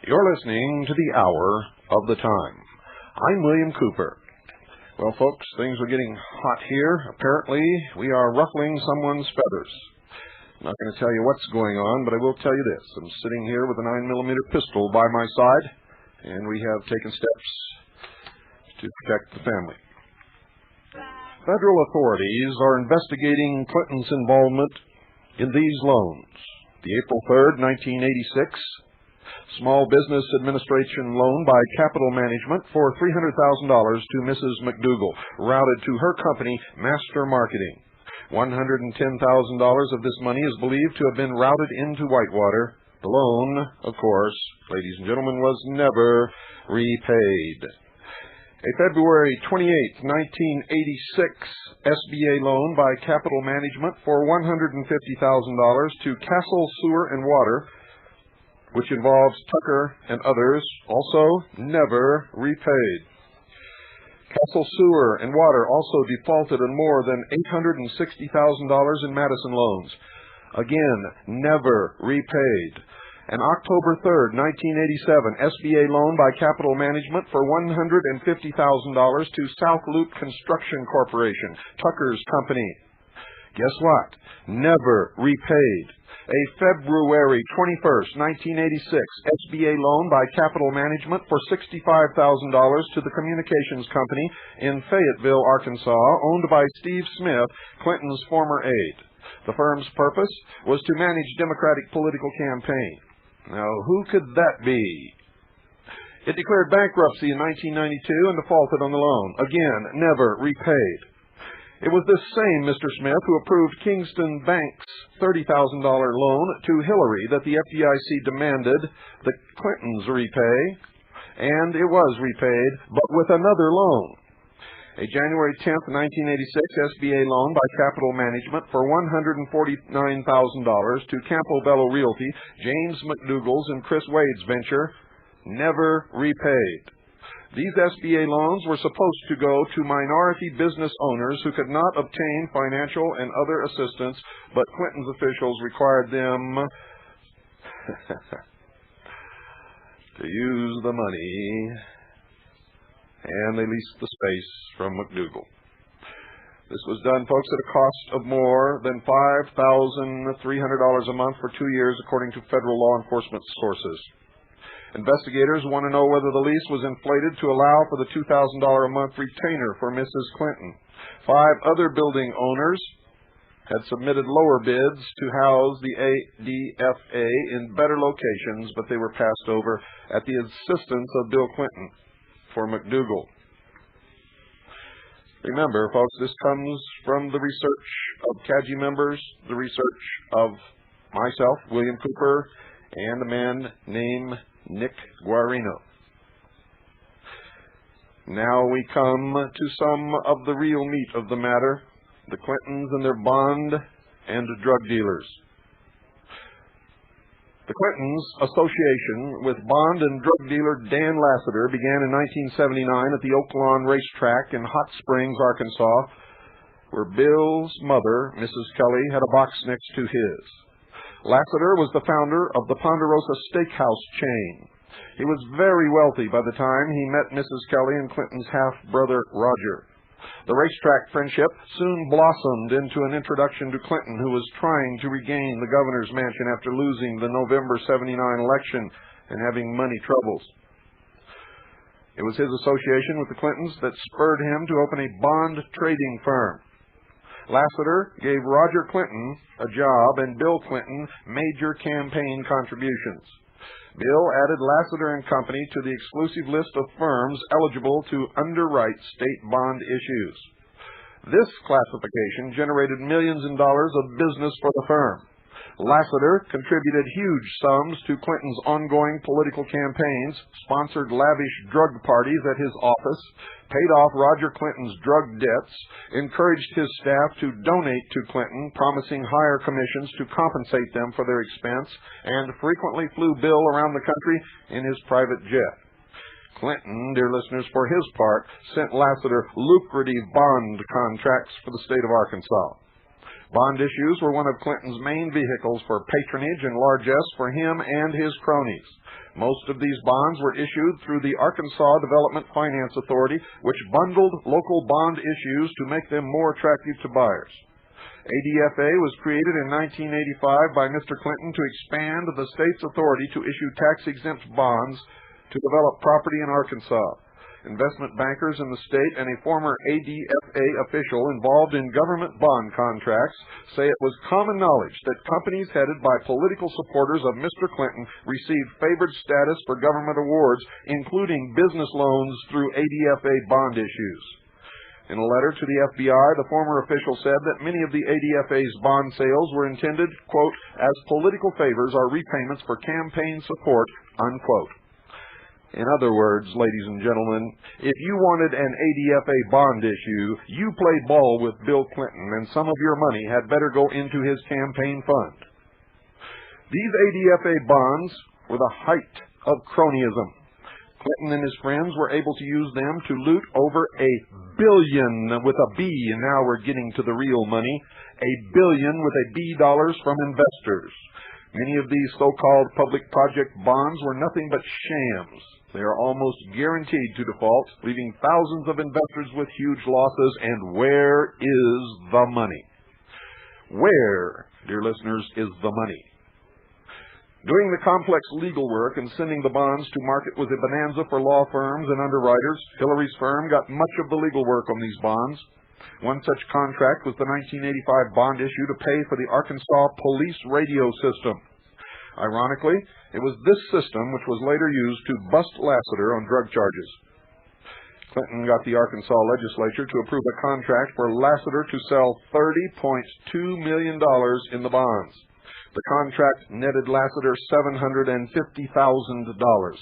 You're listening to the Hour of the Time. I'm William Cooper. Well, folks, things are getting hot here. Apparently, we are ruffling someone's feathers. I'm not going to tell you what's going on, but I will tell you this. I'm sitting here with a 9mm pistol by my side, and we have taken steps to protect the family. Federal authorities are investigating Clinton's involvement in these loans. The April 3rd, 1986 Small Business Administration loan by Capital Management for $300,000 to Mrs. McDougal, routed to her company, Master Marketing. $110,000 of this money is believed to have been routed into Whitewater. The loan, of course, ladies and gentlemen, was never repaid. A February 28, 1986 SBA loan by Capital Management for $150,000 to Castle Sewer and Water, which involves Tucker and others, also never repaid. Castle Sewer and Water also defaulted on more than $860,000 in Madison loans. Again, never repaid. An October 3rd, 1987 SBA loan by Capital Management for $150,000 to South Loop Construction Corporation, Tucker's company. Guess what? Never repaid. A February 21st, 1986 SBA loan by Capital Management for $65,000 to the communications company in Fayetteville, Arkansas, owned by Steve Smith, Clinton's former aide. The firm's purpose was to manage Democratic political campaign. Now, who could that be? It declared bankruptcy in 1992 and defaulted on the loan. Again, never repaid. It was this same Mr. Smith who approved Kingston Bank's $30,000 loan to Hillary that the FDIC demanded the Clintons repay, and it was repaid, but with another loan. A January 10, 1986 SBA loan by Capital Management for $149,000 to Campobello Realty, James McDougal's and Chris Wade's venture, never repaid. These SBA loans were supposed to go to minority business owners who could not obtain financial and other assistance, but Clinton's officials required them to use the money, and they leased the space from McDougal. This was done, folks, at a cost of more than $5,300 a month for 2 years, according to federal law enforcement sources. Investigators want to know whether the lease was inflated to allow for the $2,000 a month retainer for Mrs. Clinton. 5 other building owners had submitted lower bids to house the ADFA in better locations, but they were passed over at the insistence of Bill Clinton for McDougal. Remember, folks, this comes from the research of CAGI members, the research of myself, William Cooper, and a man named Nick Guarino. Now we come to some of the real meat of the matter, the Clintons and their bond and drug dealers. The Clintons' association with bond and drug dealer Dan Lassiter began in 1979 at the Oaklawn Racetrack in Hot Springs, Arkansas, where Bill's mother, Mrs. Kelly, had a box next to his. Lassiter was the founder of the Ponderosa Steakhouse chain. He was very wealthy by the time he met Mrs. Kelly and Clinton's half-brother, Roger. The racetrack friendship soon blossomed into an introduction to Clinton, who was trying to regain the governor's mansion after losing the November '79 election and having money troubles. It was his association with the Clintons that spurred him to open a bond trading firm. Lassiter gave Roger Clinton a job and Bill Clinton major campaign contributions. Bill added Lassiter and Company to the exclusive list of firms eligible to underwrite state bond issues. This classification generated millions in dollars of business for the firm. Lassiter contributed huge sums to Clinton's ongoing political campaigns, sponsored lavish drug parties at his office, paid off Roger Clinton's drug debts, encouraged his staff to donate to Clinton, promising higher commissions to compensate them for their expense, and frequently flew Bill around the country in his private jet. Clinton, dear listeners, for his part, sent Lassiter lucrative bond contracts for the state of Arkansas. Bond issues were one of Clinton's main vehicles for patronage and largesse for him and his cronies. Most of these bonds were issued through the Arkansas Development Finance Authority, which bundled local bond issues to make them more attractive to buyers. ADFA was created in 1985 by Mr. Clinton to expand the state's authority to issue tax-exempt bonds to develop property in Arkansas. Investment bankers in the state and a former ADFA official involved in government bond contracts say it was common knowledge that companies headed by political supporters of Mr. Clinton received favored status for government awards, including business loans through ADFA bond issues. In a letter to the FBI, the former official said that many of the ADFA's bond sales were intended, quote, as political favors or repayments for campaign support, unquote. In other words, ladies and gentlemen, if you wanted an ADFA bond issue, you played ball with Bill Clinton, and some of your money had better go into his campaign fund. These ADFA bonds were the height of cronyism. Clinton and his friends were able to use them to loot over $1 billion with a B, and now we're getting to the real money, $1 billion with a B dollars from investors. Many of these so-called public project bonds were nothing but shams. They are almost guaranteed to default, leaving thousands of investors with huge losses. And where is the money? Where, dear listeners, is the money? Doing the complex legal work and sending the bonds to market was a bonanza for law firms and underwriters. Hillary's firm got much of the legal work on these bonds. One such contract was the 1985 bond issue to pay for the Arkansas police radio system. Ironically, it was this system which was later used to bust Lassiter on drug charges. Clinton got the Arkansas legislature to approve a contract for Lassiter to sell $30.2 million in the bonds. The contract netted Lassiter $750,000.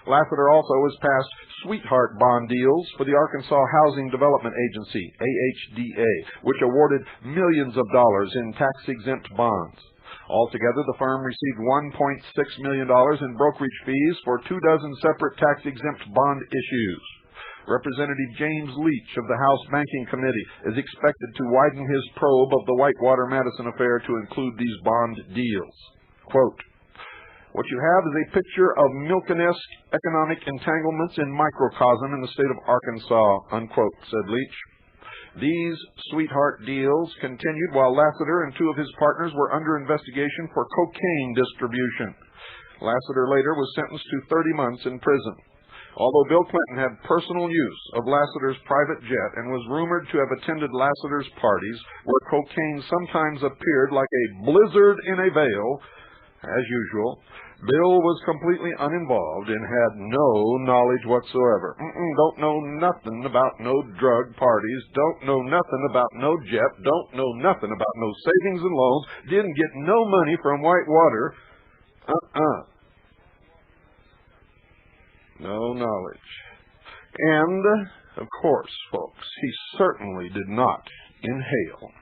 Lassiter also was passed sweetheart bond deals for the Arkansas Housing Development Agency, AHDA, which awarded millions of dollars in tax-exempt bonds. Altogether, the firm received $1.6 million in brokerage fees for 24 separate tax-exempt bond issues. Representative James Leach of the House Banking Committee is expected to widen his probe of the Whitewater-Madison affair to include these bond deals. Quote, what you have is a picture of Milken-esque economic entanglements in microcosm in the state of Arkansas, unquote, said Leach. These sweetheart deals continued while Lassiter and two of his partners were under investigation for cocaine distribution. Lassiter later was sentenced to 30 months in prison. Although Bill Clinton had personal use of Lassiter's private jet and was rumored to have attended Lassiter's parties, where cocaine sometimes appeared like a blizzard in a veil, as usual, Bill was completely uninvolved and had no knowledge whatsoever. Don't know nothing about no drug parties, don't know nothing about no jet, don't know nothing about no savings and loans, didn't get no money from Whitewater. No knowledge. And, of course, folks, he certainly did not inhale.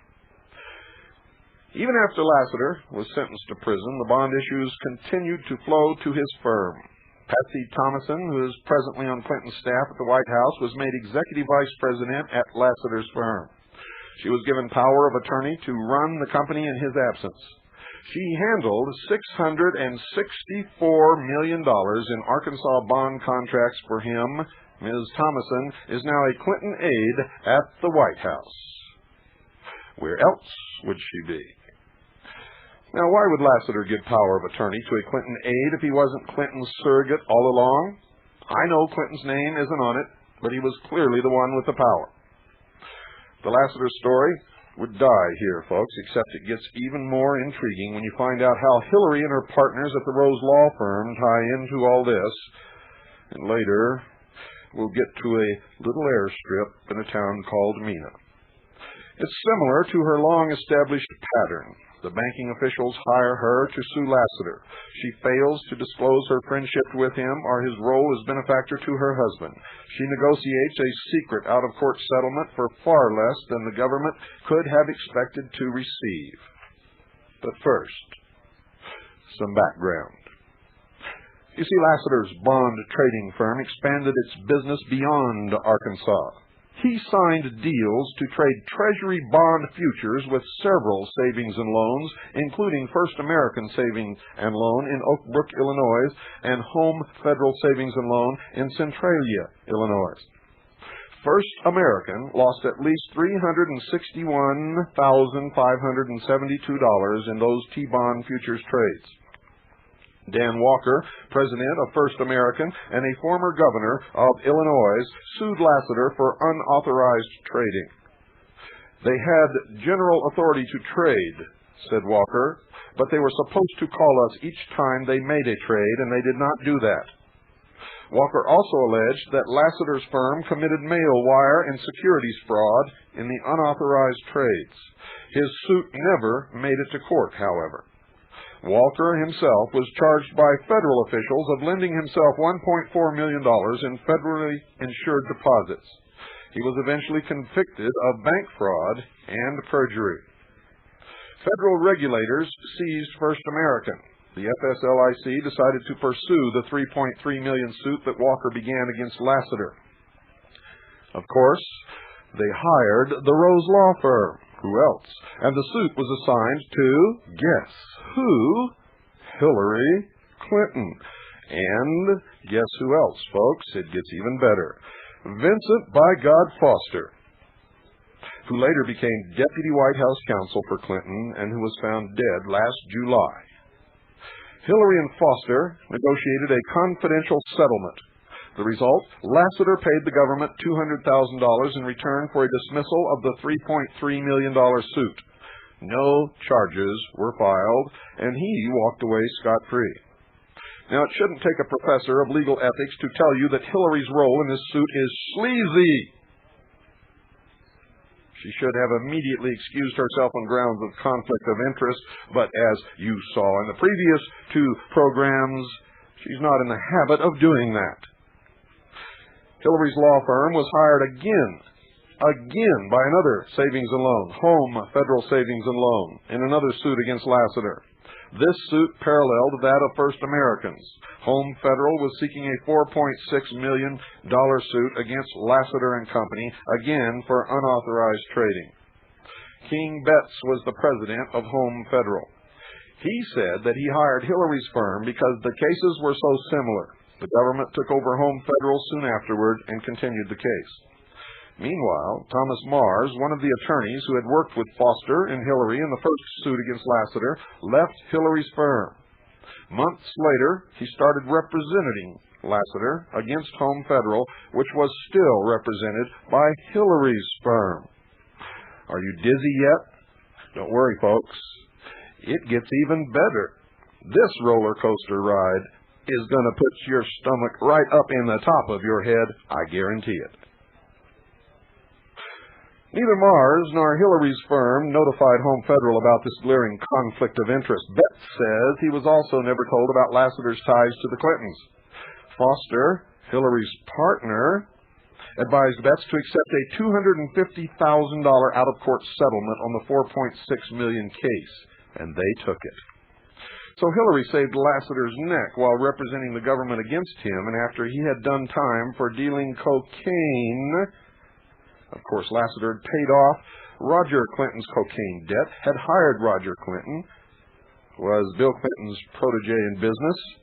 Even after Lassiter was sentenced to prison, the bond issues continued to flow to his firm. Patsy Thomason, who is presently on Clinton's staff at the White House, was made executive vice president at Lassiter's firm. She was given power of attorney to run the company in his absence. She handled $664 million in Arkansas bond contracts for him. Ms. Thomason is now a Clinton aide at the White House. Where else would she be? Now, why would Lassiter give power of attorney to a Clinton aide if he wasn't Clinton's surrogate all along? I know Clinton's name isn't on it, but he was clearly the one with the power. The Lassiter story would die here, folks, except it gets even more intriguing when you find out how Hillary and her partners at the Rose Law Firm tie into all this. And later, we'll get to a little airstrip in a town called Mena. It's similar to her long-established pattern. The banking officials hire her to sue Lassiter. She fails to disclose her friendship with him or his role as benefactor to her husband. She negotiates a secret out-of-court settlement for far less than the government could have expected to receive. But first, some background. You see, Lassiter's bond trading firm expanded its business beyond Arkansas. he signed deals to trade Treasury bond futures with several savings and loans, including First American Savings and Loan in Oak Brook, Illinois, and Home Federal Savings and Loan in Centralia, Illinois. First American lost at least $361,572 in those T-bond futures trades. Dan Walker, president of First American and a former governor of Illinois, sued Lassiter for unauthorized trading. They had general authority to trade, said Walker, but they were supposed to call us each time they made a trade, and they did not do that. Walker also alleged that Lassiter's firm committed mail wire and securities fraud in the unauthorized trades. His suit never made it to court, however. Walker himself was charged by federal officials of lending himself $1.4 million in federally insured deposits. He was eventually convicted of bank fraud and perjury. Federal regulators seized First American. The FSLIC decided to pursue the $3.3 million suit that Walker began against Lassiter. Of course, they hired the Rose Law Firm. Who else? And the suit was assigned to, guess who? Hillary Clinton. And guess who else, folks? It gets even better. Vincent by God Foster, who later became Deputy White House Counsel for Clinton and who was found dead last July. Hillary and Foster negotiated a confidential settlement. The result, Lassiter paid the government $200,000 in return for a dismissal of the $3.3 million suit. No charges were filed, and he walked away scot-free. Now, it shouldn't take a professor of legal ethics to tell you that Hillary's role in this suit is sleazy. She should have immediately excused herself on grounds of conflict of interest, but as you saw in the previous two programs, she's not in the habit of doing that. Hillary's law firm was hired again by another savings and loan, Home Federal Savings and Loan, in another suit against Lassiter. This suit paralleled that of First American's. Home Federal was seeking a $4.6 million suit against Lassiter and Company, again for unauthorized trading. King Betts was the president of Home Federal. He said that he hired Hillary's firm because the cases were so similar. The government took over Home Federal soon afterward and continued the case. Meanwhile, Thomas Mars, one of the attorneys who had worked with Foster and Hillary in the first suit against Lassiter, left Hillary's firm. Months later, he started representing Lassiter against Home Federal, which was still represented by Hillary's firm. Are you dizzy yet? Don't worry, folks. It gets even better. This roller coaster ride is going to put your stomach right up in the top of your head, I guarantee it. Neither Mars nor Hillary's firm notified Home Federal about this glaring conflict of interest. Betts says he was also never told about Lassiter's ties to the Clintons. Foster, Hillary's partner, advised Betts to accept a $250,000 out-of-court settlement on the $4.6 million case, and they took it. So Hillary saved Lassiter's neck while representing the government against him, and after he had done time for dealing cocaine. Of course, Lassiter had paid off Roger Clinton's cocaine debt, had hired Roger Clinton, was Bill Clinton's protege in business,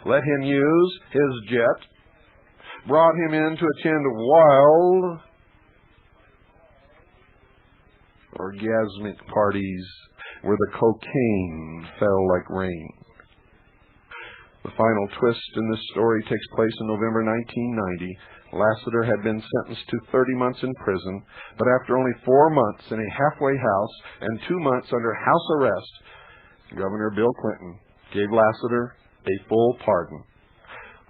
let him use his jet, brought him in to attend wild, orgasmic parties where the cocaine fell like rain. The final twist in this story takes place in November 1990. Lassiter had been sentenced to 30 months in prison, but after only 4 months in a halfway house and 2 months under house arrest, Governor Bill Clinton gave Lassiter a full pardon.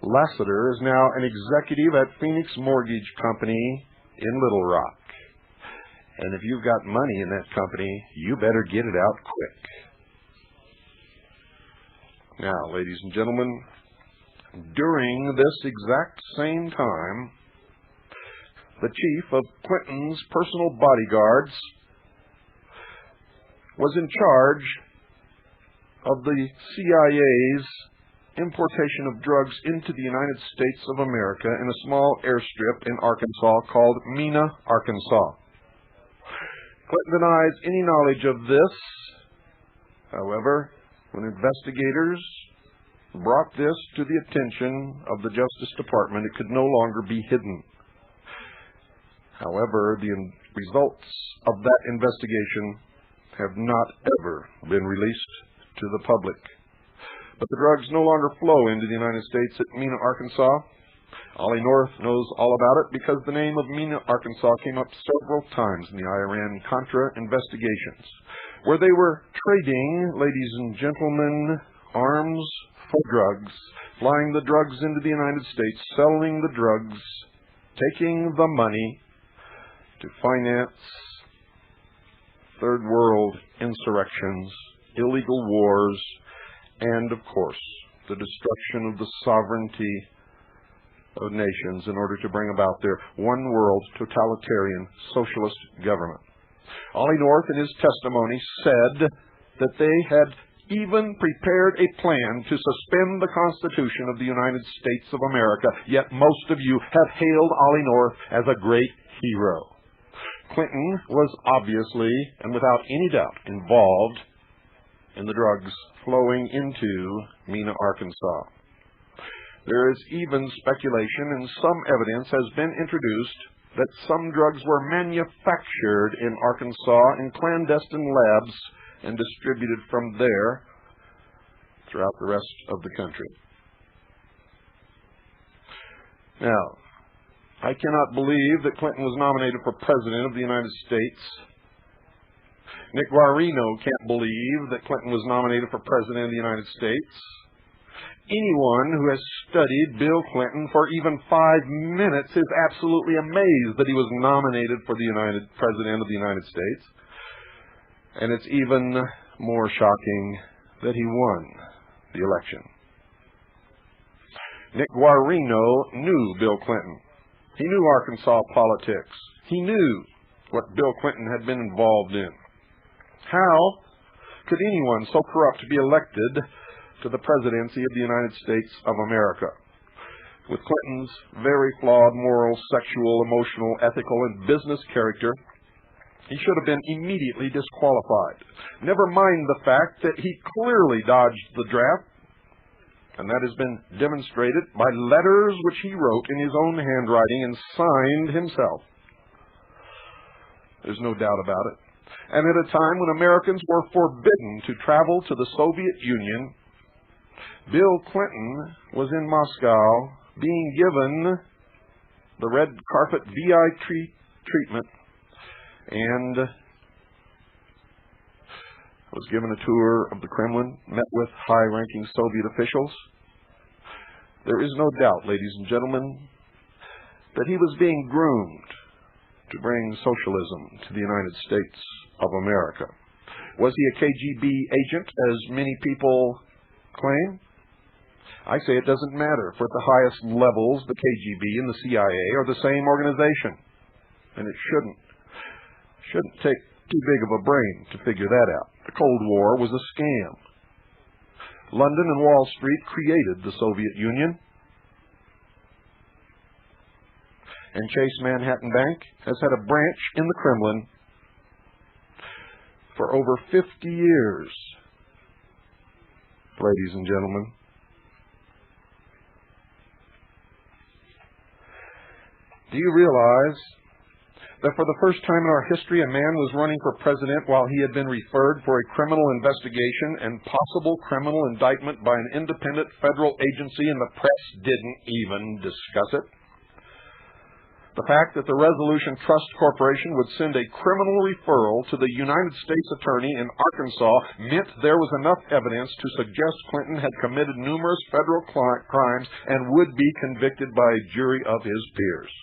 Lassiter is now an executive at Phoenix Mortgage Company in Little Rock. And if you've got money in that company, you better get it out quick. Now, ladies and gentlemen, during this exact same time, the chief of Clinton's personal bodyguards was in charge of the CIA's importation of drugs into the United States of America in a small airstrip in Arkansas called Mena, Arkansas. Clinton denies any knowledge of this. However, when investigators brought this to the attention of the Justice Department, it could no longer be hidden. However, the results of that investigation have not ever been released to the public. But the drugs no longer flow into the United States at Mena, Arkansas. Ollie North knows all about it because the name of Mena, Arkansas came up several times in the Iran-Contra investigations, where they were trading, ladies and gentlemen, arms for drugs, flying the drugs into the United States, selling the drugs, taking the money to finance third world insurrections, illegal wars, and, of course, the destruction of the sovereignty of nations in order to bring about their one world totalitarian socialist government. Ollie North, in his testimony, said that they had even prepared a plan to suspend the Constitution of the United States of America, yet most of you have hailed Ollie North as a great hero. Clinton was obviously and without any doubt involved in the drugs flowing into Mena, Arkansas. There is even speculation, and some evidence has been introduced, that some drugs were manufactured in Arkansas in clandestine labs and distributed from there throughout the rest of the country. Now, I cannot believe that Clinton was nominated for President of the United States. Nick Guarino can't believe that Clinton was nominated for President of the United States. Anyone who has studied Bill Clinton for even 5 minutes is absolutely amazed that he was nominated for the President of the United States. And it's even more shocking that he won the election. Nick Guarino knew Bill Clinton. He knew Arkansas politics. He knew what Bill Clinton had been involved in. How could anyone so corrupt be elected to the presidency of the United States of America? With Clinton's very flawed moral, sexual, emotional, ethical, and business character, he should have been immediately disqualified. Never mind the fact that he clearly dodged the draft, and that has been demonstrated by letters which he wrote in his own handwriting and signed himself. There's no doubt about it. And at a time when Americans were forbidden to travel to the Soviet Union, Bill Clinton was in Moscow being given the red carpet VIP treatment and was given a tour of the Kremlin, met with high-ranking Soviet officials. There is no doubt, ladies and gentlemen, that he was being groomed to bring socialism to the United States of America. Was he a KGB agent, as many people claim? I say it doesn't matter, for at the highest levels, the KGB and the CIA are the same organization. And it shouldn't take too big of a brain to figure that out. The Cold War was a scam. London and Wall Street created the Soviet Union. And Chase Manhattan Bank has had a branch in the Kremlin for over 50 years, ladies and gentlemen. Do you realize that for the first time in our history, a man was running for president while he had been referred for a criminal investigation and possible criminal indictment by an independent federal agency, and the press didn't even discuss it? The fact that the Resolution Trust Corporation would send a criminal referral to the United States Attorney in Arkansas meant there was enough evidence to suggest Clinton had committed numerous federal crimes and would be convicted by a jury of his peers.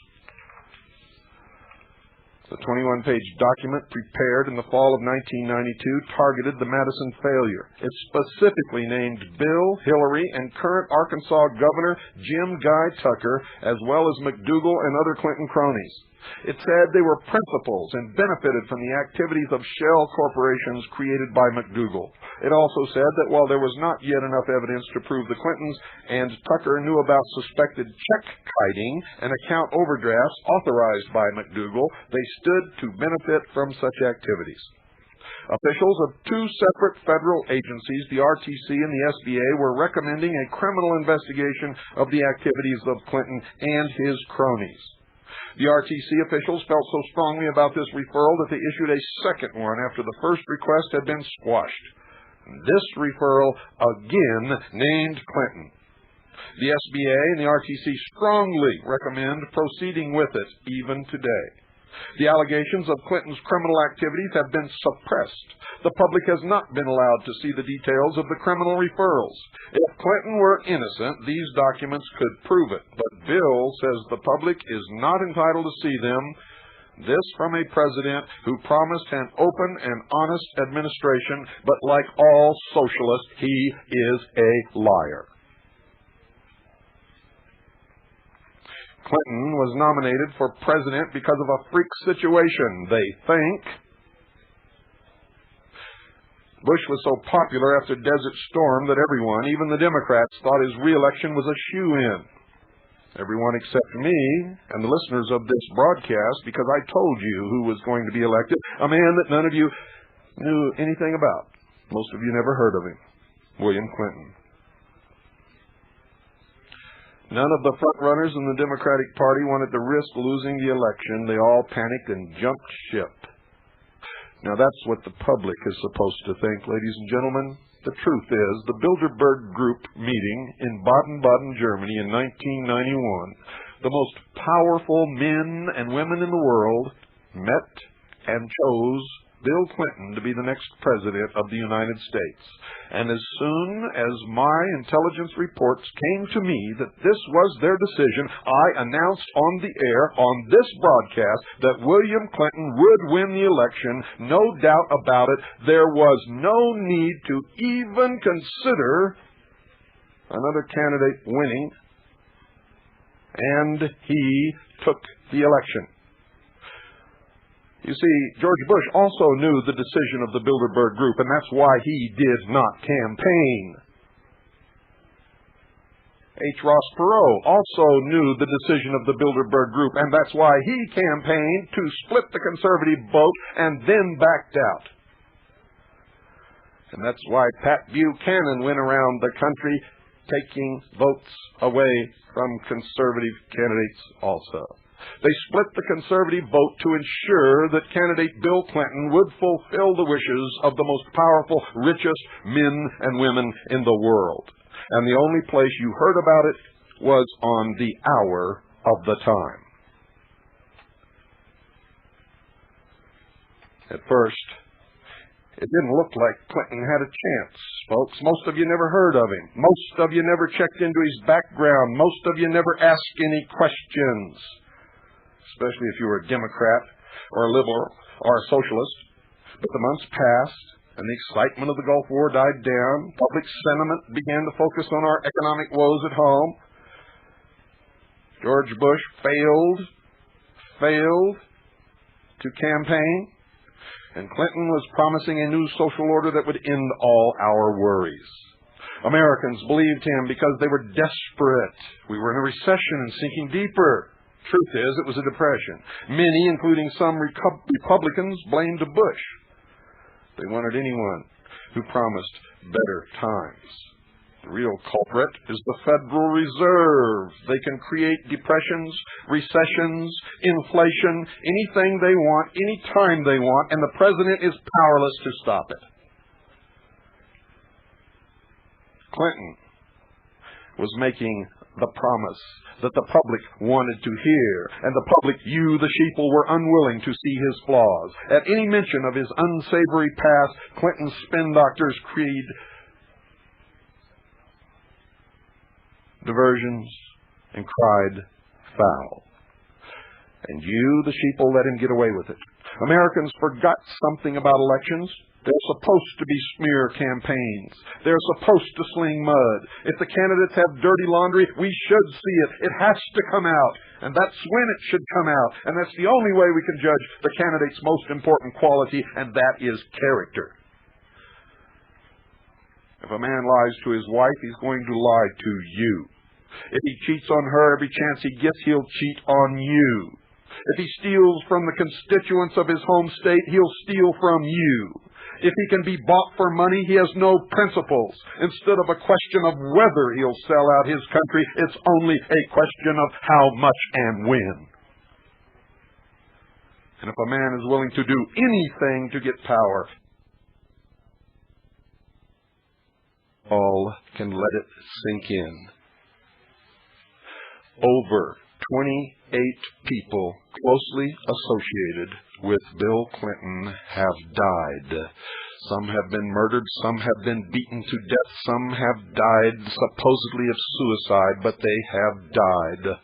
The 21-page document prepared in the fall of 1992 targeted the Madison failure. It specifically named Bill, Hillary, and current Arkansas Governor Jim Guy Tucker, as well as McDougal and other Clinton cronies. It said they were principals and benefited from the activities of shell corporations created by McDougal. It also said that while there was not yet enough evidence to prove the Clintons and Tucker knew about suspected check kiting and account overdrafts authorized by McDougal, they stood to benefit from such activities. Officials of two separate federal agencies, the RTC and the SBA, were recommending a criminal investigation of the activities of Clinton and his cronies. The RTC officials felt so strongly about this referral that they issued a second one after the first request had been squashed. This referral again named Clinton. The SBA and the RTC strongly recommend proceeding with it even today. The allegations of Clinton's criminal activities have been suppressed. The public has not been allowed to see the details of the criminal referrals. If Clinton were innocent, these documents could prove it. But Bill says the public is not entitled to see them. This from a president who promised an open and honest administration, but like all socialists, he is a liar. Clinton was nominated for president because of a freak situation, they think. Bush was so popular after Desert Storm that everyone, even the Democrats, thought his re-election was a shoo-in. Everyone except me and the listeners of this broadcast, because I told you who was going to be elected, a man that none of you knew anything about. Most of you never heard of him, William Clinton. None of the front-runners in the Democratic Party wanted to risk losing the election. They all panicked and jumped ship. Now, that's what the public is supposed to think, ladies and gentlemen. The truth is, the Bilderberg Group meeting in Baden-Baden, Germany in 1991, the most powerful men and women in the world met and chose Bill Clinton to be the next president of the United States. And as soon as my intelligence reports came to me that this was their decision, I announced on the air, on this broadcast, that William Clinton would win the election. No doubt about it. There was no need to even consider another candidate winning. And he took the election. You see, George Bush also knew the decision of the Bilderberg Group, and that's why he did not campaign. H. Ross Perot also knew the decision of the Bilderberg Group, and that's why he campaigned to split the conservative vote and then backed out. And that's why Pat Buchanan went around the country taking votes away from conservative candidates also. They split the conservative vote to ensure that candidate Bill Clinton would fulfill the wishes of the most powerful, richest men and women in the world. And the only place you heard about it was on the hour of the time. At first, it didn't look like Clinton had a chance, folks. Most of you never heard of him. Most of you never checked into his background. Most of you never asked any questions. Especially if you were a Democrat or a liberal or a socialist. But the months passed, and the excitement of the Gulf War died down. Public sentiment began to focus on our economic woes at home. George Bush failed to campaign, and Clinton was promising a new social order that would end all our worries. Americans believed him because they were desperate. We were in a recession and sinking deeper. Truth is, it was a depression. Many, including some Republicans, blamed Bush. They wanted anyone who promised better times. The real culprit is the Federal Reserve. They can create depressions, recessions, inflation, anything they want, anytime they want, and the president is powerless to stop it. Clinton was making the promise that the public wanted to hear, and the public, you, the sheeple, were unwilling to see his flaws. At any mention of his unsavory past, Clinton's spin doctors created diversions and cried foul. And you, the sheeple, let him get away with it. Americans forgot something about elections. They're supposed to be smear campaigns. They're supposed to sling mud. If the candidates have dirty laundry, we should see it. It has to come out. And that's when it should come out. And that's the only way we can judge the candidate's most important quality, and that is character. If a man lies to his wife, he's going to lie to you. If he cheats on her every chance he gets, he'll cheat on you. If he steals from the constituents of his home state, he'll steal from you. If he can be bought for money, he has no principles. Instead of a question of whether he'll sell out his country, it's only a question of how much and when. And if a man is willing to do anything to get power, all can let it sink in. Over 28 people closely associated with Bill Clinton have died. Some have been murdered, some have been beaten to death, some have died supposedly of suicide, but they have died.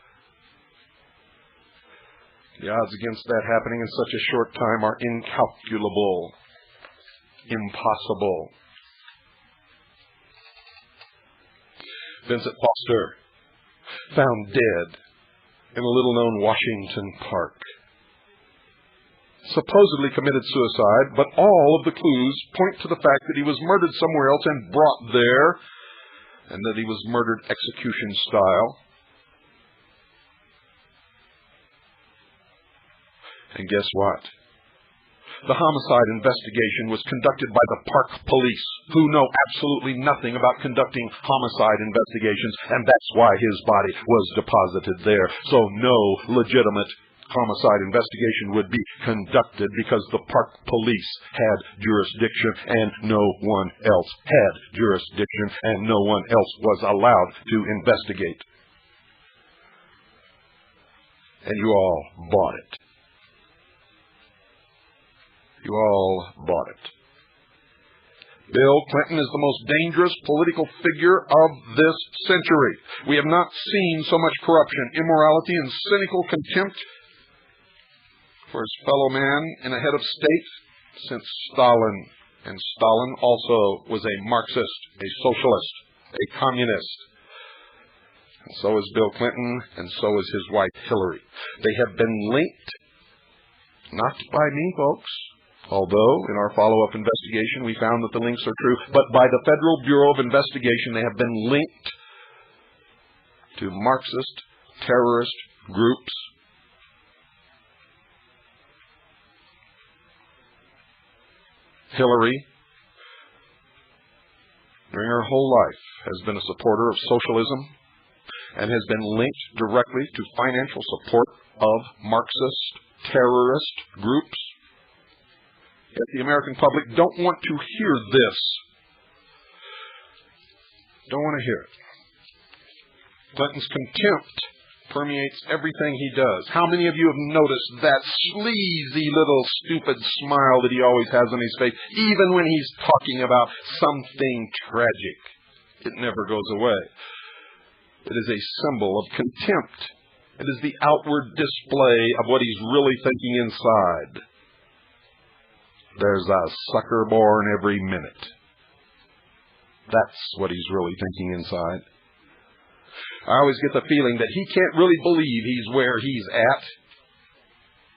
The odds against that happening in such a short time are incalculable, impossible. Vincent Foster, found dead in a little-known Washington park. Supposedly committed suicide, but all of the clues point to the fact that he was murdered somewhere else and brought there, and that he was murdered execution style. And guess what? The homicide investigation was conducted by the park police, who know absolutely nothing about conducting homicide investigations, and that's why his body was deposited there. So no legitimate homicide investigation would be conducted because the park police had jurisdiction and no one else had jurisdiction and no one else was allowed to investigate. And you all bought it. You all bought it. Bill Clinton is the most dangerous political figure of this century. We have not seen so much corruption, immorality, and cynical contempt for his fellow man in a head of state since Stalin. And Stalin also was a Marxist, a socialist, a communist. And so is Bill Clinton, and so is his wife Hillary. They have been linked, not by me, folks, although in our follow-up investigation we found that the links are true, but by the Federal Bureau of Investigation. They have been linked to Marxist terrorist groups. Hillary, during her whole life, has been a supporter of socialism and has been linked directly to financial support of Marxist terrorist groups. Yet the American public don't want to hear this. Don't want to hear it. Clinton's contempt permeates everything he does. How many of you have noticed that sleazy little stupid smile that he always has on his face, even when he's talking about something tragic? It never goes away. It is a symbol of contempt. It is the outward display of what he's really thinking inside. There's a sucker born every minute. That's what he's really thinking inside. I always get the feeling that he can't really believe he's where he's at,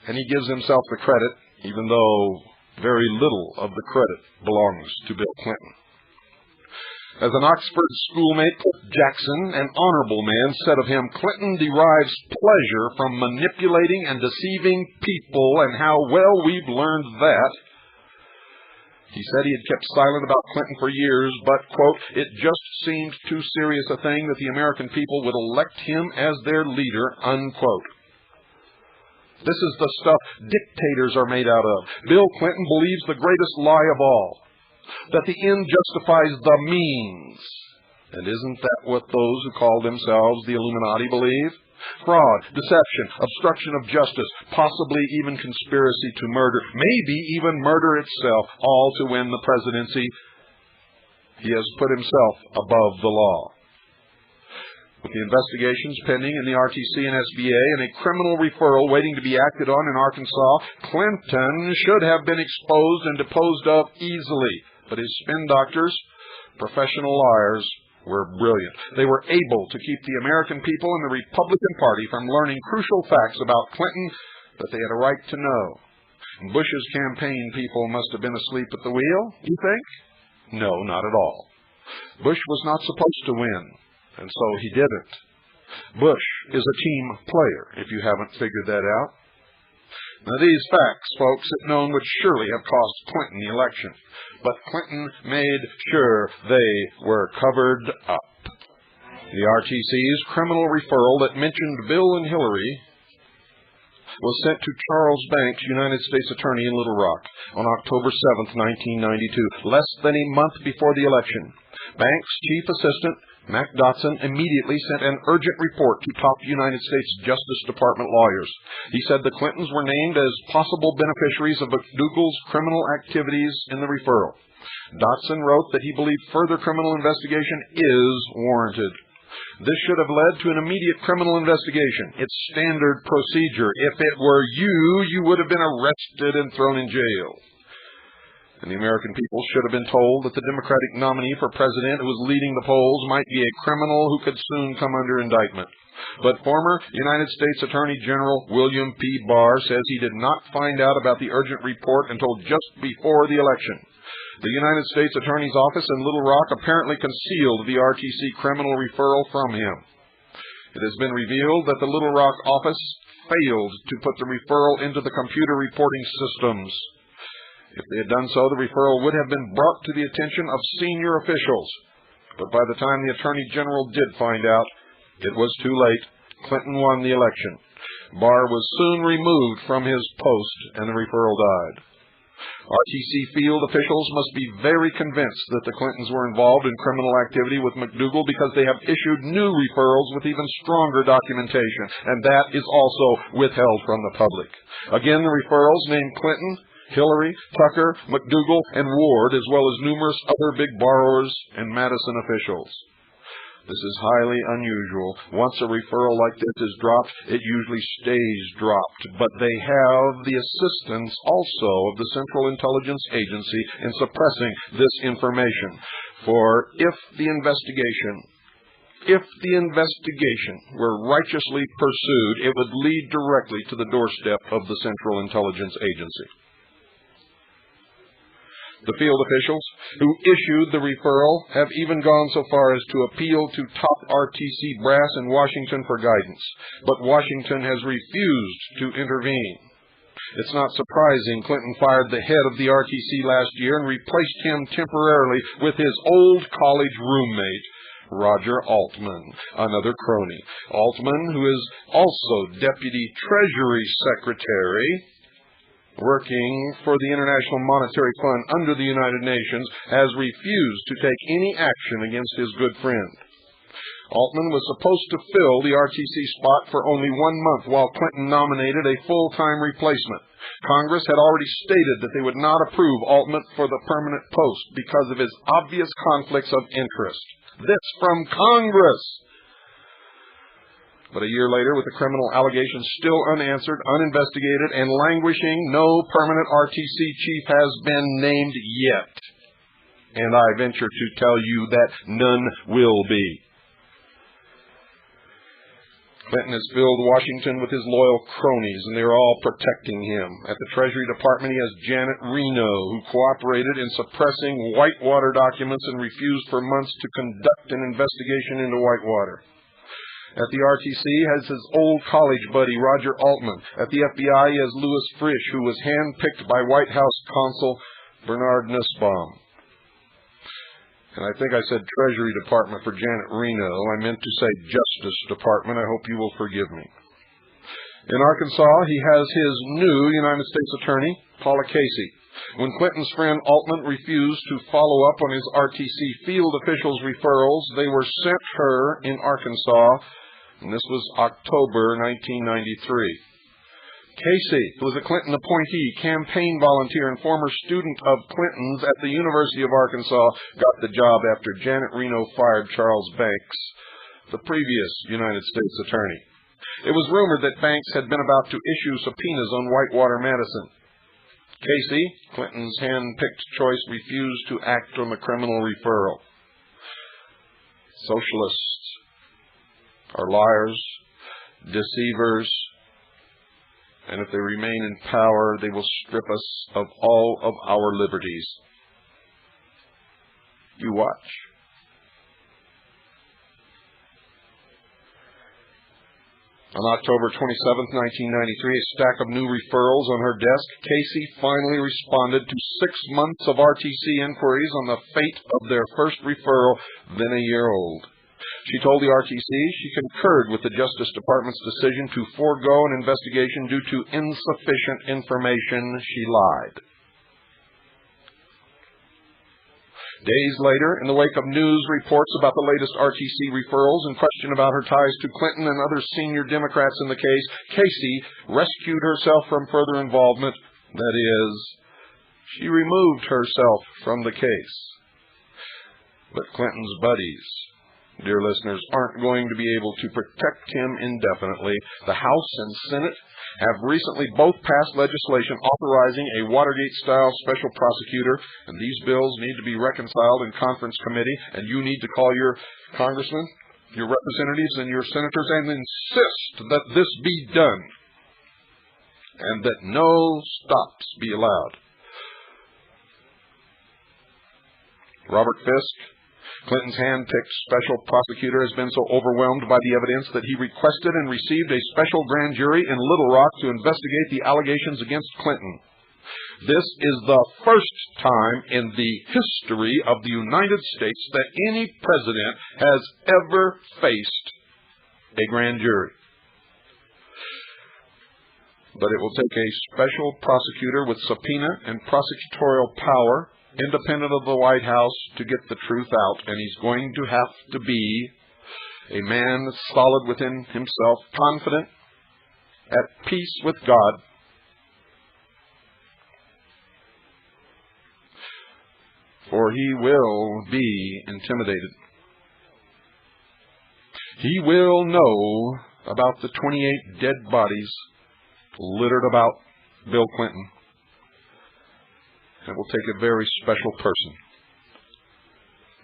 and he gives himself the credit, even though very little of the credit belongs to Bill Clinton. As an Oxford schoolmate, Jackson, an honorable man, said of him, Clinton derives pleasure from manipulating and deceiving people, and how well we've learned that. He said he had kept silent about Clinton for years, but, quote, it just seemed too serious a thing that the American people would elect him as their leader, unquote. This is the stuff dictators are made out of. Bill Clinton believes the greatest lie of all, that the end justifies the means. And isn't that what those who call themselves the Illuminati believe? Fraud, deception, obstruction of justice, possibly even conspiracy to murder, maybe even murder itself, all to win the presidency. He has put himself above the law. With the investigations pending in the RTC and SBA and a criminal referral waiting to be acted on in Arkansas, Clinton should have been exposed and deposed of easily. But his spin doctors, professional liars, were brilliant. They were able to keep the American people and the Republican Party from learning crucial facts about Clinton that they had a right to know. Bush's campaign people must have been asleep at the wheel, you think? No, not at all. Bush was not supposed to win, and so he didn't. Bush is a team player, if you haven't figured that out. Now, these facts, folks, if known, would surely have cost Clinton the election. But Clinton made sure they were covered up. The RTC's criminal referral that mentioned Bill and Hillary was sent to Charles Banks, United States Attorney in Little Rock, on October 7, 1992, less than a month before the election. Banks' chief assistant, Mac Dotson, immediately sent an urgent report to top United States Justice Department lawyers. He said the Clintons were named as possible beneficiaries of McDougal's criminal activities in the referral. Dotson wrote that he believed further criminal investigation is warranted. This should have led to an immediate criminal investigation. It's standard procedure. If it were you, you would have been arrested and thrown in jail. And the American people should have been told that the Democratic nominee for president who was leading the polls might be a criminal who could soon come under indictment. But former United States Attorney General William P. Barr says he did not find out about the urgent report until just before the election. The United States Attorney's Office in Little Rock apparently concealed the RTC criminal referral from him. It has been revealed that the Little Rock office failed to put the referral into the computer reporting systems. If they had done so, the referral would have been brought to the attention of senior officials. But by the time the Attorney General did find out, it was too late. Clinton won the election. Barr was soon removed from his post, and the referral died. RTC field officials must be very convinced that the Clintons were involved in criminal activity with McDougal because they have issued new referrals with even stronger documentation, and that is also withheld from the public. Again, the referrals named Clinton, Hillary, Tucker, McDougal, and Ward, as well as numerous other big borrowers and Madison officials. This is highly unusual. Once a referral like this is dropped, it usually stays dropped. But they have the assistance also of the Central Intelligence Agency in suppressing this information. For if the investigation were righteously pursued, it would lead directly to the doorstep of the Central Intelligence Agency. The field officials who issued the referral have even gone so far as to appeal to top RTC brass in Washington for guidance, but Washington has refused to intervene. It's not surprising Clinton fired the head of the RTC last year and replaced him temporarily with his old college roommate, Roger Altman, another crony. Altman, who is also Deputy Treasury Secretary, working for the International Monetary Fund under the United Nations, has refused to take any action against his good friend. Altman was supposed to fill the RTC spot for only 1 month while Clinton nominated a full-time replacement. Congress had already stated that they would not approve Altman for the permanent post because of his obvious conflicts of interest. This from Congress! But a year later, with the criminal allegations still unanswered, uninvestigated, and languishing, no permanent RTC chief has been named yet. And I venture to tell you that none will be. Clinton has filled Washington with his loyal cronies, and they are all protecting him. At the Treasury Department, he has Janet Reno, who cooperated in suppressing Whitewater documents and refused for months to conduct an investigation into Whitewater. At the RTC, he has his old college buddy, Roger Altman. At the FBI, he has Louis Frisch, who was handpicked by White House counsel Bernard Nussbaum. And I think I said Treasury Department for Janet Reno. I meant to say Justice Department. I hope you will forgive me. In Arkansas, he has his new United States Attorney, Paula Casey. When Clinton's friend Altman refused to follow up on his RTC field officials' referrals, they were sent her in Arkansas, and this was October 1993. Casey, who was a Clinton appointee, campaign volunteer, and former student of Clinton's at the University of Arkansas, got the job after Janet Reno fired Charles Banks the previous United States attorney. It was rumored that Banks had been about to issue subpoenas on Whitewater Madison. Casey, Clinton's hand-picked choice, refused to act on the criminal referral. Socialists are liars, deceivers, and if they remain in power, they will strip us of all of our liberties. You watch. On October 27, 1993, a stack of new referrals on her desk, Casey finally responded to 6 months of RTC inquiries on the fate of their first referral, then a year old. She told the RTC she concurred with the Justice Department's decision to forego an investigation due to insufficient information. She lied. Days later, in the wake of news reports about the latest RTC referrals and question about her ties to Clinton and other senior Democrats in the case, Casey rescued herself from further involvement. That is, she removed herself from the case. But Clinton's buddies, dear listeners, aren't going to be able to protect him indefinitely. The House and Senate have recently both passed legislation authorizing a Watergate-style special prosecutor, and these bills need to be reconciled in conference committee, and you need to call your congressmen, your representatives, and your senators and insist that this be done, and that no stops be allowed. Robert Fisk, Clinton's hand-picked special prosecutor, has been so overwhelmed by the evidence that he requested and received a special grand jury in Little Rock to investigate the allegations against Clinton. This is the first time in the history of the United States that any president has ever faced a grand jury. But it will take a special prosecutor with subpoena and prosecutorial power, independent of the White House, to get the truth out, and he's going to have to be a man solid within himself, confident, at peace with God, for he will be intimidated. He will know about the 28 dead bodies littered about Bill Clinton. It will take a very special person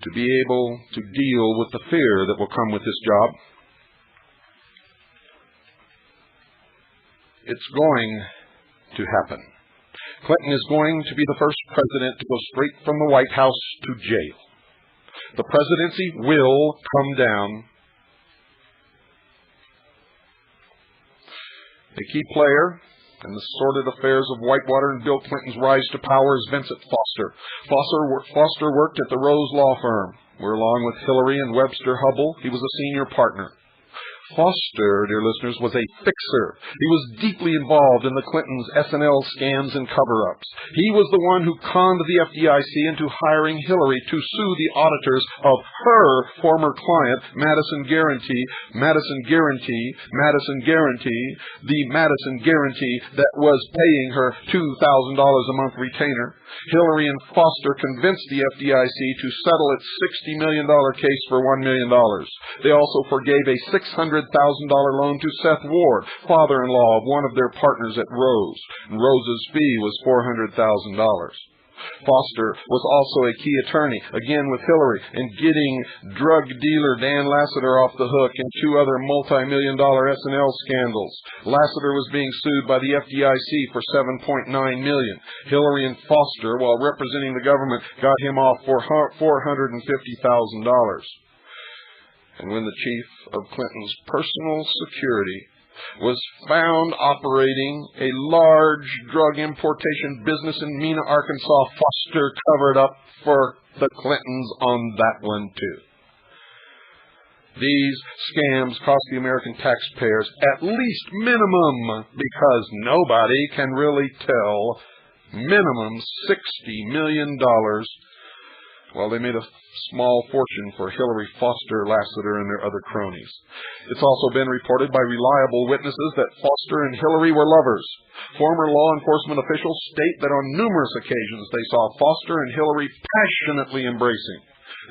to be able to deal with the fear that will come with this job. It's going to happen. Clinton is going to be the first president to go straight from the White House to jail. The presidency will come down. A key player in the sordid affairs of Whitewater and Bill Clinton's rise to power is Vincent Foster. Foster worked at the Rose Law Firm, where along with Hillary and Webster Hubbell, he was a senior partner. Foster, dear listeners, was a fixer. He was deeply involved in the Clintons' S&L scams and cover-ups. He was the one who conned the FDIC into hiring Hillary to sue the auditors of her former client, Madison Guaranty, the Madison Guaranty that was paying her $2,000 a month retainer. Hillary and Foster convinced the FDIC to settle its $60 million case for $1 million. They also forgave a $600,000 loan to Seth Ward, father-in-law of one of their partners at Rose. Rose's fee was $400,000. Foster was also a key attorney, again with Hillary, in getting drug dealer Dan Lassiter off the hook in 2 other multi-million-dollar S&L scandals. Lassiter was being sued by the FDIC for $7.9 million. Hillary and Foster, while representing the government, got him off for $450,000. And when the chief of Clinton's personal security was found operating a large drug importation business in Mena, Arkansas, Foster covered up for the Clintons on that one too. These scams cost the American taxpayers at least minimum, because nobody can really tell, minimum $60 million. Well, they made a small fortune for Hillary, Foster, Lassiter, and their other cronies. It's also been reported by reliable witnesses that Foster and Hillary were lovers. Former law enforcement officials state that on numerous occasions they saw Foster and Hillary passionately embracing.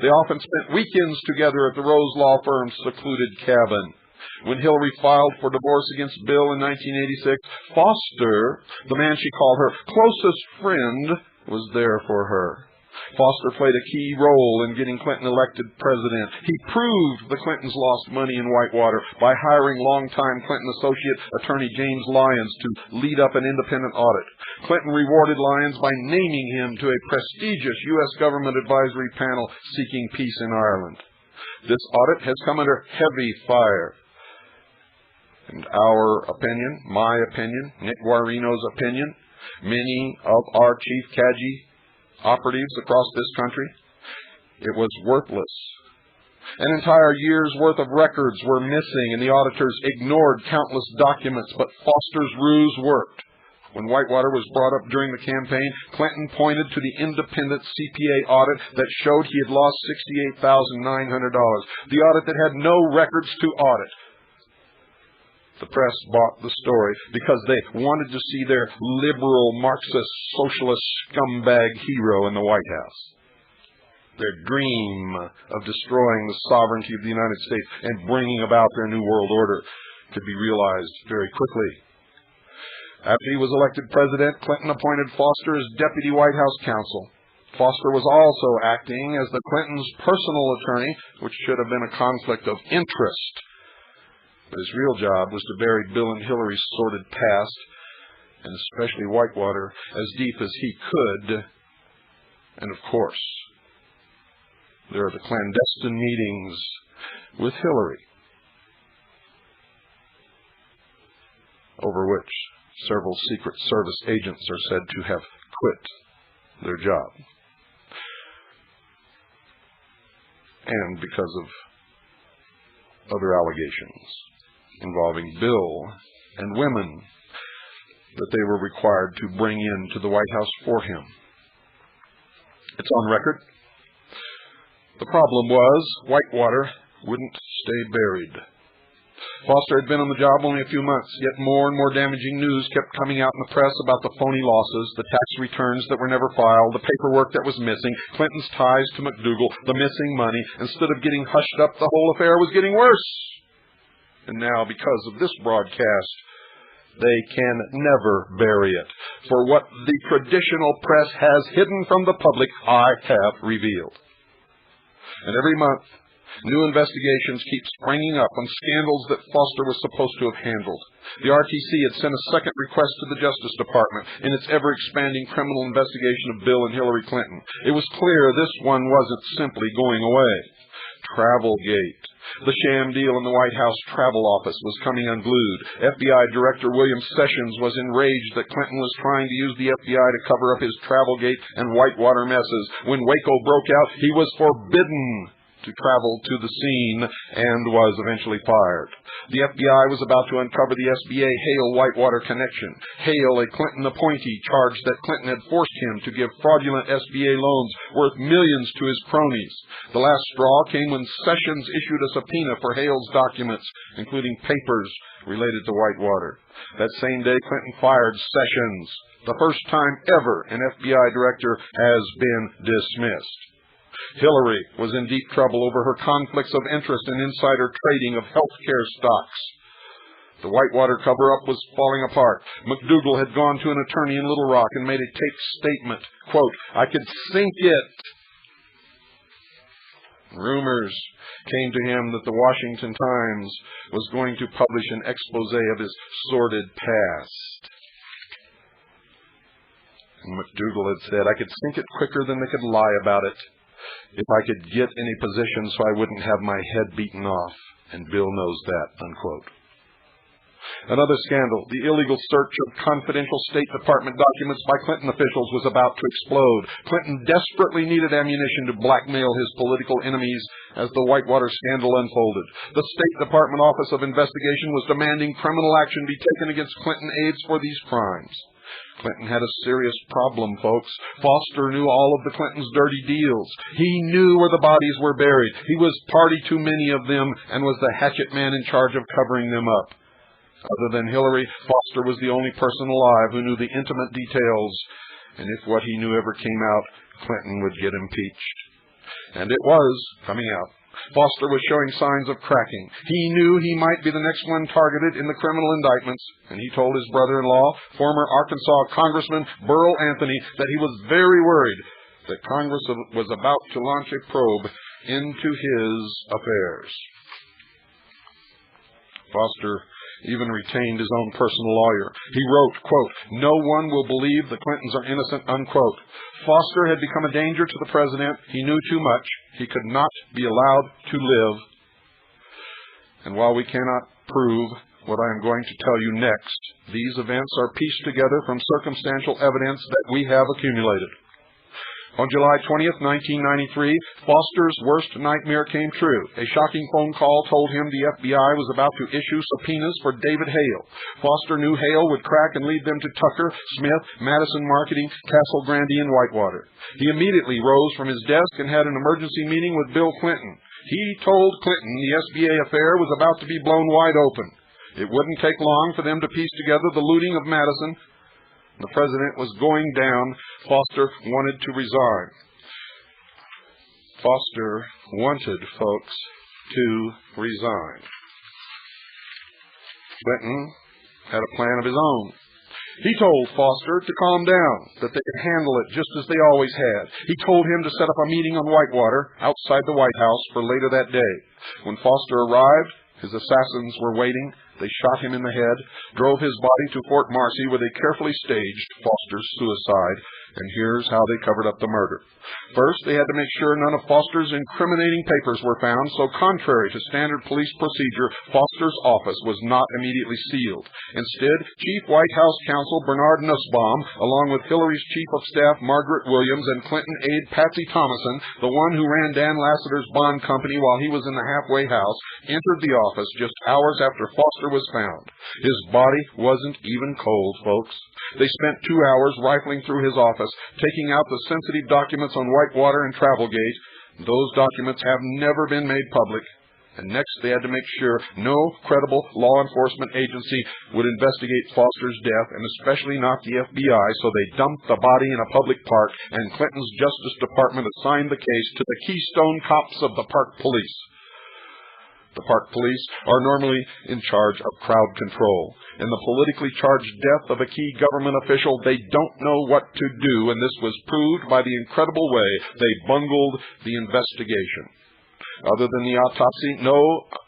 They often spent weekends together at the Rose Law Firm's secluded cabin. When Hillary filed for divorce against Bill in 1986, Foster, the man she called her closest friend, was there for her. Foster played a key role in getting Clinton elected president. He proved the Clintons lost money in Whitewater by hiring longtime Clinton associate attorney James Lyons to lead up an independent audit. Clinton rewarded Lyons by naming him to a prestigious U.S. government advisory panel seeking peace in Ireland. This audit has come under heavy fire. And our opinion, my opinion, Nick Guarino's opinion, many of our chief CAGI operatives across this country, it was worthless. An entire year's worth of records were missing, and the auditors ignored countless documents, but Foster's ruse worked. When Whitewater was brought up during the campaign, Clinton pointed to the independent CPA audit that showed he had lost $68,900, the audit that had no records to audit. The press bought the story because they wanted to see their liberal, Marxist, socialist scumbag hero in the White House. Their dream of destroying the sovereignty of the United States and bringing about their new world order could be realized very quickly. After he was elected president, Clinton appointed Foster as deputy White House counsel. Foster was also acting as the Clintons' personal attorney, which should have been a conflict of interest. But his real job was to bury Bill and Hillary's sordid past, and especially Whitewater, as deep as he could. And of course, there are the clandestine meetings with Hillary, over which several Secret Service agents are said to have quit their job. And because of other allegations involving Bill and women that they were required to bring into the White House for him. It's on record. The problem was Whitewater wouldn't stay buried. Foster had been on the job only a few months, yet more and more damaging news kept coming out in the press about the phony losses, the tax returns that were never filed, the paperwork that was missing, Clinton's ties to McDougal, the missing money. Instead of getting hushed up, the whole affair was getting worse. And now, because of this broadcast, they can never bury it. For what the traditional press has hidden from the public, I have revealed. And every month, new investigations keep springing up on scandals that Foster was supposed to have handled. The RTC had sent a second request to the Justice Department in its ever-expanding criminal investigation of Bill and Hillary Clinton. It was clear this one wasn't simply going away. Travelgate. The sham deal in the White House travel office was coming unglued. FBI Director William Sessions was enraged that Clinton was trying to use the FBI to cover up his Travelgate and Whitewater messes. When Waco broke out, he was forbidden to travel to the scene and was eventually fired. The FBI was about to uncover the SBA Hale-Whitewater connection. Hale, a Clinton appointee, charged that Clinton had forced him to give fraudulent SBA loans worth millions to his cronies. The last straw came when Sessions issued a subpoena for Hale's documents, including papers related to Whitewater. That same day, Clinton fired Sessions. The first time ever an FBI director has been dismissed. Hillary was in deep trouble over her conflicts of interest in insider trading of healthcare stocks. The Whitewater cover-up was falling apart. McDougal had gone to an attorney in Little Rock and made a taped statement, quote, "I could sink it." Rumors came to him that the Washington Times was going to publish an expose of his sordid past. And McDougal had said, "I could sink it quicker than they could lie about it. If I could get in a position so I wouldn't have my head beaten off, and Bill knows that," unquote. Another scandal, the illegal search of confidential State Department documents by Clinton officials, was about to explode. Clinton desperately needed ammunition to blackmail his political enemies as the Whitewater scandal unfolded. The State Department Office of Investigation was demanding criminal action be taken against Clinton aides for these crimes. Clinton had a serious problem, folks. Foster knew all of the Clintons' dirty deals. He knew where the bodies were buried. He was party to many of them and was the hatchet man in charge of covering them up. Other than Hillary, Foster was the only person alive who knew the intimate details, and if what he knew ever came out, Clinton would get impeached. And it was coming out. Foster was showing signs of cracking. He knew he might be the next one targeted in the criminal indictments, and he told his brother-in-law, former Arkansas Congressman Burl Anthony, that he was very worried that Congress was about to launch a probe into his affairs. Foster even retained his own personal lawyer. He wrote, quote, "No one will believe the Clintons are innocent," unquote. Foster had become a danger to the president. He knew too much. He could not be allowed to live. And while we cannot prove what I am going to tell you next, these events are pieced together from circumstantial evidence that we have accumulated. On July 20th, 1993, Foster's worst nightmare came true. A shocking phone call told him the FBI was about to issue subpoenas for David Hale. Foster knew Hale would crack and lead them to Tucker, Smith, Madison Marketing, Castle Grande, and Whitewater. He immediately rose from his desk and had an emergency meeting with Bill Clinton. He told Clinton the SBA affair was about to be blown wide open. It wouldn't take long for them to piece together the looting of Madison. The president was going down. Foster wanted to resign. Foster wanted, folks, to resign. Clinton had a plan of his own. He told Foster to calm down, that they could handle it just as they always had. He told him to set up a meeting on Whitewater outside the White House for later that day. When Foster arrived, his assassins were waiting. They shot him in the head, drove his body to Fort Marcy, where they carefully staged Foster's suicide. And here's how they covered up the murder. First, they had to make sure none of Foster's incriminating papers were found, so contrary to standard police procedure, Foster's office was not immediately sealed. Instead, Chief White House Counsel Bernard Nussbaum, along with Hillary's Chief of Staff Margaret Williams and Clinton aide Patsy Thomason, the one who ran Dan Lassiter's bond company while he was in the halfway house, entered the office just hours after Foster was found. His body wasn't even cold, folks. They spent 2 hours rifling through his office, taking out the sensitive documents on Whitewater and Travelgate. Those documents have never been made public. And next, they had to make sure no credible law enforcement agency would investigate Foster's death, and especially not the FBI, so they dumped the body in a public park, and Clinton's Justice Department assigned the case to the Keystone Cops of the Park Police. The Park Police are normally in charge of crowd control. In the politically charged death of a key government official, they don't know what to do, and this was proved by the incredible way they bungled the investigation. Other than the autopsy, no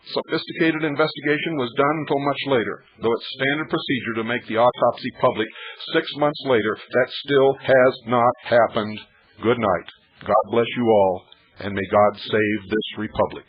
sophisticated investigation was done until much later. Though it's standard procedure to make the autopsy public 6 months later, that still has not happened. Good night. God bless you all, and may God save this republic.